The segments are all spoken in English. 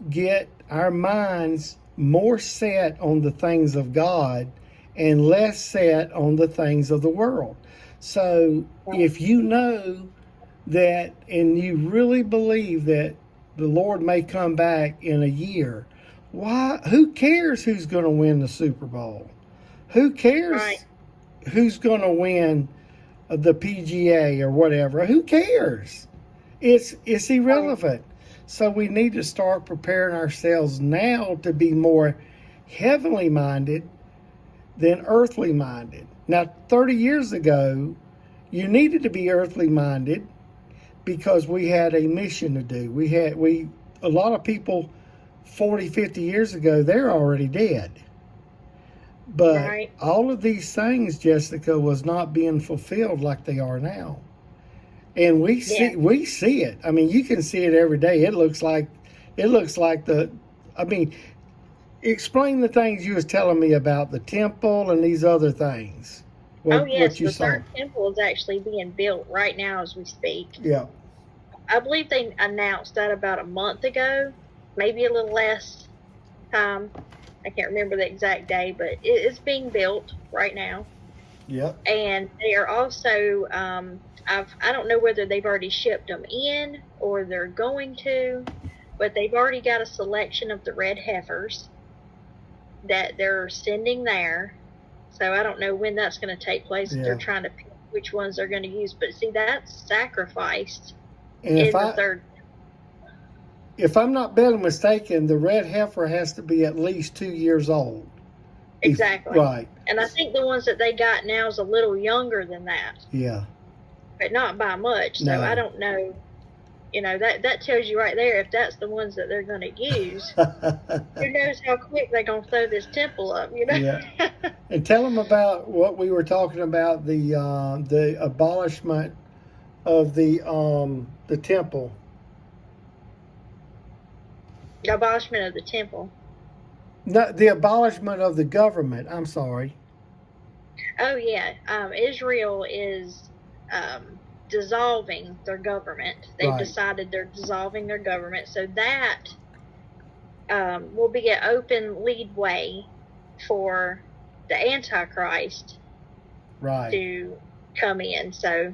get our minds more set on the things of God and less set on the things of the world. So if you know that and you really believe that the Lord may come back in a year, who cares who's going to win the Super Bowl? Who cares who's going to win the PGA or whatever? Who cares? It's irrelevant. So we need to start preparing ourselves now to be more heavenly minded than earthly minded. Now, 30 years ago, you needed to be earthly minded because we had a mission to do. A lot of people 40, 50 years ago, they're already dead. But all of these things, Jessica, was not being fulfilled like they are now. And we see it. I mean, you can see it every day. It looks like explain the things you was telling me about the temple and these other things. What you saw. Third temple is actually being built right now as we speak. Yeah. I believe they announced that about a month ago, maybe a little less time. I can't remember the exact day, but it's being built right now. Yep. And they are also, I don't know whether they've already shipped them in or they're going to, but they've already got a selection of the red heifers that they're sending there. So I don't know when that's going to take place. Yeah. They're trying to pick which ones they're going to use. But see, that's sacrificed in the third. If I'm not being mistaken, the red heifer has to be at least 2 years old. Exactly. Right. And I think the ones that they got now is a little younger than that. Yeah. But not by much. So I don't know. You know, that tells you right there if that's the ones that they're going to use. Who knows how quick they're going to throw this temple up, you know? Yeah. And tell them about what we were talking about, the abolishment of the temple. The abolishment of the temple. No, the abolishment of the government. I'm sorry. Oh, yeah. Israel is dissolving their government. They've decided they're dissolving their government. So that will be an open leadway for the Antichrist to come in. So,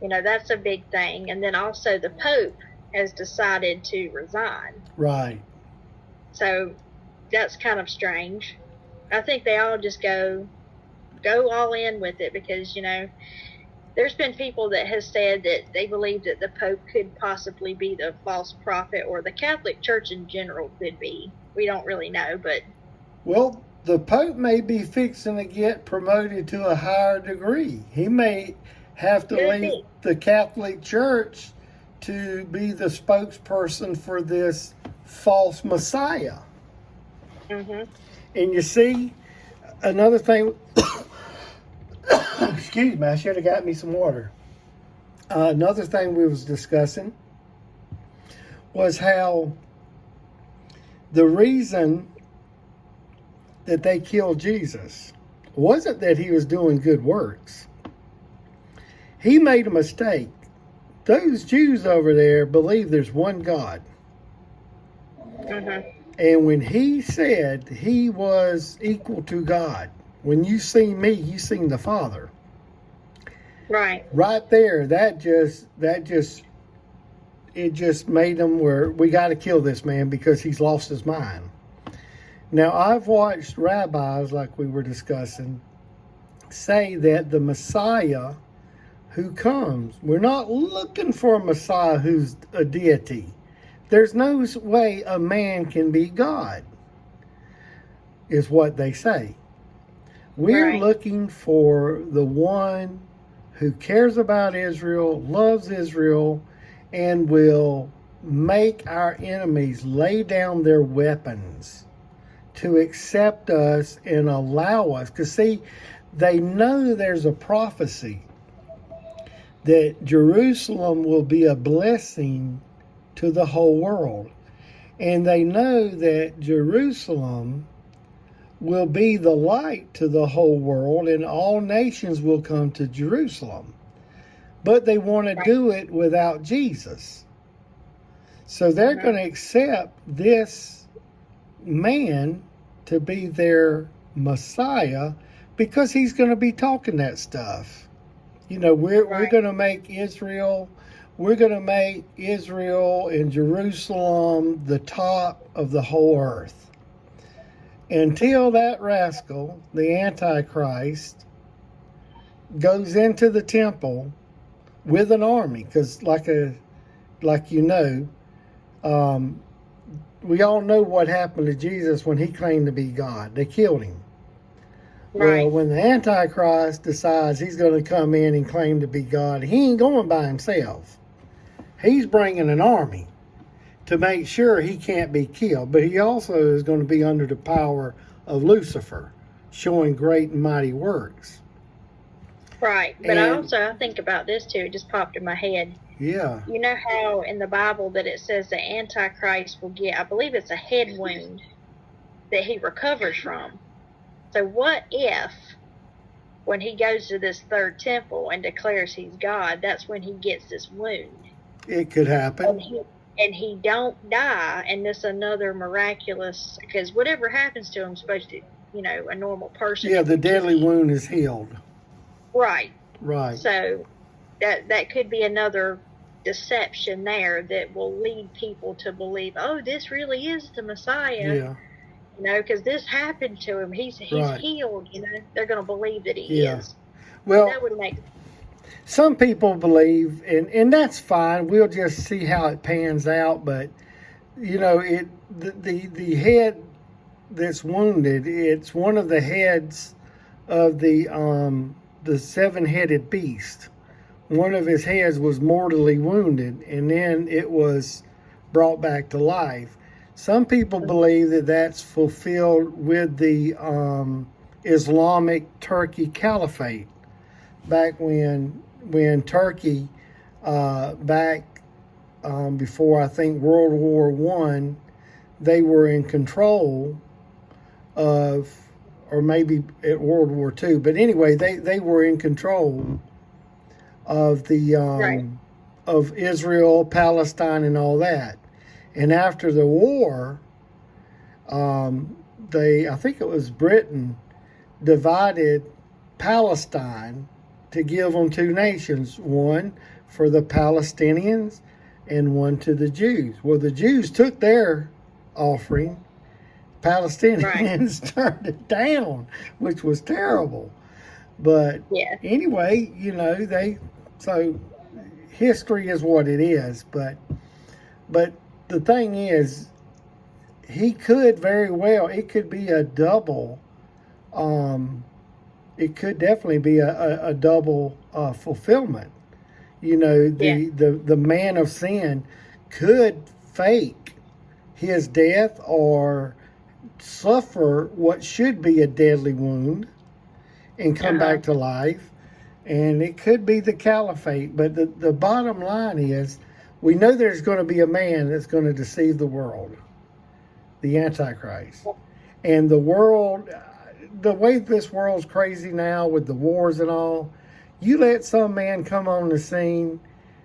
you know, that's a big thing. And then also the Pope has decided to resign. Right. So that's kind of strange. I think they all just go all in with it because, you know, there's been people that have said that they believe that the Pope could possibly be the false prophet, or the Catholic Church in general could be. We don't really know, but... Well, the Pope may be fixing to get promoted to a higher degree. He may have to leave the Catholic Church to be the spokesperson for this false Messiah. Mm-hmm. And you see, another thing... Excuse me, I should have got me some water. Another thing we was discussing was how the reason that they killed Jesus wasn't that he was doing good works. He made a mistake. Those Jews over there believe there's one God. Mm-hmm. And when he said he was equal to God, when you seen me, you seen the Father. Right. Right there, it just made them where we got to kill this man because he's lost his mind. Now, I've watched rabbis, like we were discussing, say that the Messiah who comes, we're not looking for a Messiah who's a deity. There's no way a man can be God, is what they say. We're looking for the one who cares about Israel, loves Israel, and will make our enemies lay down their weapons to accept us and allow us. Because, see, they know there's a prophecy that Jerusalem will be a blessing to the whole world. And they know that Jerusalem will be the light to the whole world, and all nations will come to Jerusalem. But they want to do it without Jesus. So they're going to accept this man to be their Messiah because he's going to be talking that stuff. You know, we're going to make Israel, and Jerusalem the top of the whole earth. Until that rascal, the Antichrist, goes into the temple with an army, because we all know what happened to Jesus when he claimed to be God. They killed him. Right. Well, when the Antichrist decides he's going to come in and claim to be God, he ain't going by himself. He's bringing an army to make sure he can't be killed. But he also is going to be under the power of Lucifer, showing great and mighty works. Right. But I think about this too. It just popped in my head. Yeah. You know how in the Bible that it says the Antichrist will get, I believe it's a head wound that he recovers from. So what if when he goes to this third temple and declares he's God, that's when he gets this wound? It could happen. And he don't die, and this another miraculous, because whatever happens to him is supposed to, a normal person. Yeah, the deadly wound is healed. Right. Right. So that could be another deception there that will lead people to believe, oh, this really is the Messiah. Yeah. Because this happened to him. He's right. healed. They're going to believe that he is. Well, that would make. Some people believe, and that's fine. We'll just see how it pans out. But the head that's wounded, it's one of the heads of the 7-headed beast. One of his heads was mortally wounded, and then it was brought back to life. Some people believe that that's fulfilled with the Islamic Turkey Caliphate, back when Turkey, before I think World War I, they were in control of, or maybe at World War II, but anyway, they were in control of the of Israel, Palestine, and all that. And after the war, I think it was Britain, divided Palestine to give them two nations, one for the Palestinians and one to the Jews. Well, the Jews took their offering. Palestinians turned it down, which was terrible. But anyway, so history is what it is. But the thing is, he could very well, it could be a double, it could definitely be a double fulfillment. The man of sin could fake his death or suffer what should be a deadly wound and come back to life. And it could be the caliphate. But the bottom line is, we know there's going to be a man that's going to deceive the world, the Antichrist. And the world, the way this world's crazy now with the wars and all, you let some man come on the scene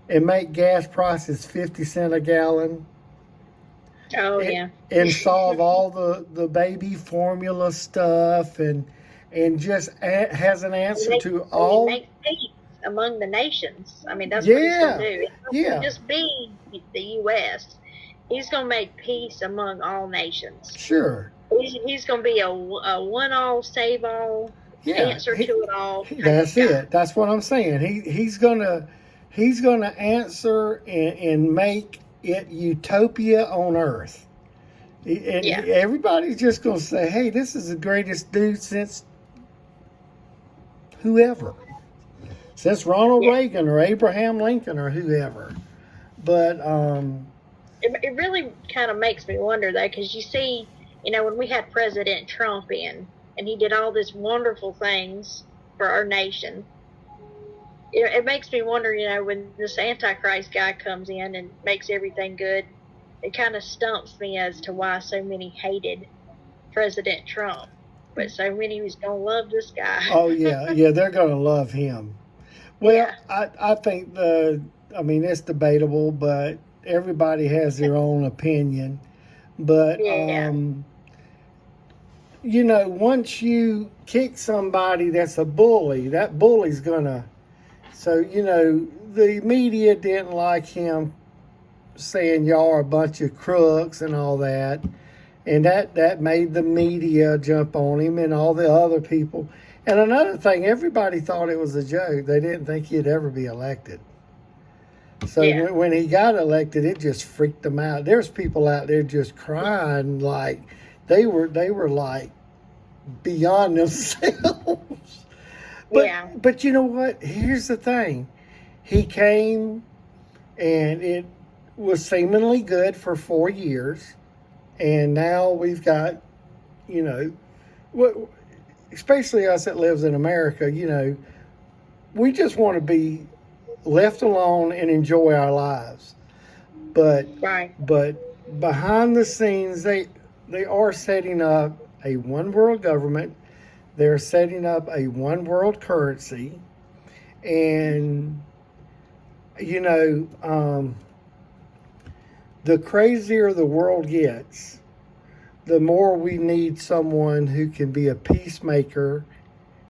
and make gas prices 50 cents a gallon. And solve all the baby formula stuff and just has an answer to all. Make peace among the nations. I mean, that's what he's going to do. It's not just be the U.S. He's going to make peace among all nations. Sure. He's going to be a one-all, save-all, answer to it all. That's it. That's what I'm saying. He's going to answer and make it utopia on earth. And everybody's just going to say, hey, this is the greatest dude since whoever. Since Ronald Reagan or Abraham Lincoln or whoever. But it really kind of makes me wonder, though, because you see, when we had President Trump in, and he did all these wonderful things for our nation, it makes me wonder, when this Antichrist guy comes in and makes everything good, it kind of stumps me as to why so many hated President Trump. But so many was going to love this guy. Oh, yeah, they're going to love him. Well, I think it's debatable, but everybody has their own opinion. But, Yeah. you know, once you kick somebody that's a bully, that bully's gonna. So, you know, the media didn't like him saying y'all are a bunch of crooks and all that. And that made the media jump on him and all the other people. And another thing, everybody thought it was a joke. They didn't think he'd ever be elected. So Yeah. when he got elected, it just freaked them out. There's people out there just crying like they were like beyond themselves. Yeah. But you know what? Here's the thing. He came and it was seemingly good for 4 years. And now we've got, you know, what, especially us that lives in America, you know, we just want to be left alone and enjoy our lives. But Right. but behind the scenes, they are setting up a one world government. They're setting up a one world currency, and you know, the crazier the world gets, the more we need someone who can be a peacemaker